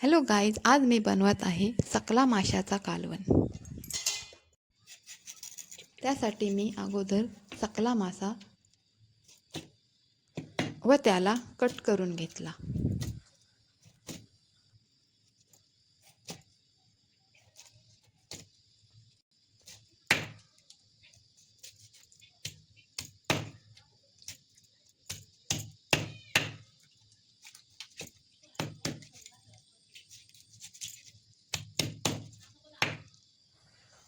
Hello guys, आज मी बनवत आहे सकला माशाचा कालवण। त्यासाठी मी अगोदर सकला मासा व त्याला कट करून घेतला।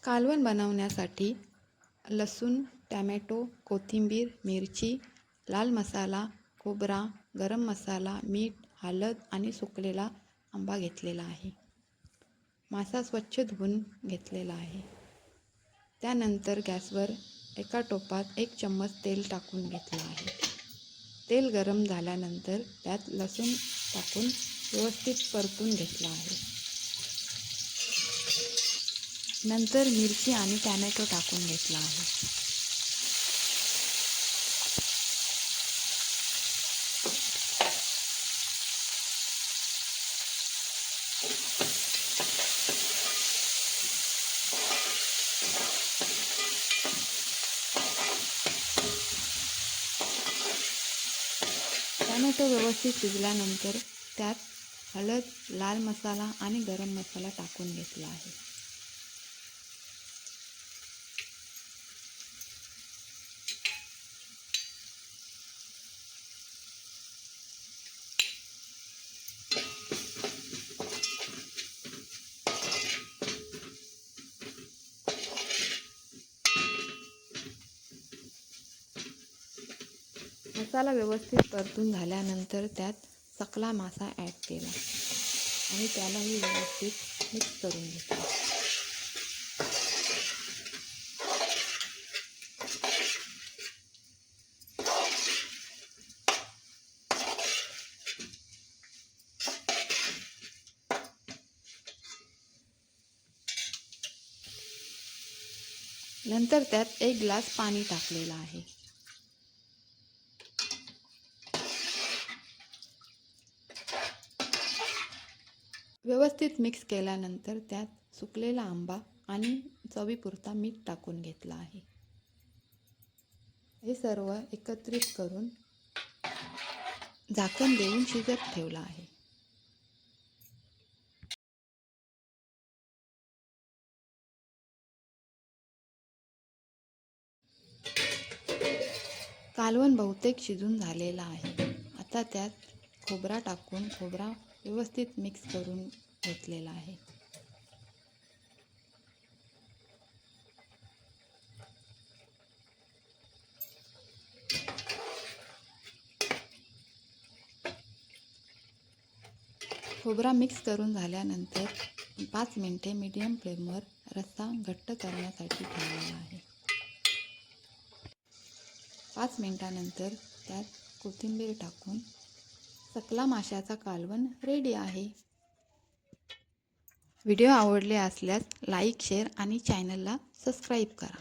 कालवण बनवण्यासाठी लसूण, टोमॅटो, कोथिंबीर, मिरची, लाल मसाला, खोबरा, गरम मसाला, मीठ, हळद आणि सुकलेला आंबा घेतलेला आहे। मासा स्वच्छ धुवून घेतलेला आहे। त्यानंतर गॅसवर एका टोपात 1 चम्मच तेल टाकून घेतले आहे। तेल गरम झाल्यानंतर त्यात लसूण टाकून व्यवस्थित परतून घेतला आहे। नंतर मिरची आणि टोमॅटो टाकून घेतला आहे। टोमॅटो व्यवस्थित शिजल्यानंतर त्यात हळद, लाल मसाला आणि गरम मसाला टाकून घेतला आहे। मसाला व्यवस्थित परतून झाल्यानंतर त्यात सकला मासा ॲड केला आणि त्यालाही व्यवस्थित मिक्स करून घेतला। नंतर त्यात 1 ग्लास पाणी टाकलेला आहे। व्यवस्थित मिक्स केल्यानंतर त्यात सुकलेला आंबा आणि चवीपुरता मीठ टाकून घेतला आहे। हे सर्व एकत्रित करून झाकण देऊन शिजत ठेवला आहे। कालवण बहुतेक शिजून झालेला आहे। आता त्यात खोबरा टाकून खोबरा व्यवस्थित मिक्स करून घेतलेला आहे। खोबरा मिक्स करून झाल्यानंतर 5 मिनिटे मीडियम फ्लेमवर रस्सा घट्ट करण्यासाठी ठेवलेला आहे। 5 मिनिटानंतर त्यात कोथिंबीर टाकून सकला माशाचा कालवण रेडी आहे। व्हिडिओ आवडले असल्यास लाईक, शेअर आणि चॅनलला सबस्क्राईब करा।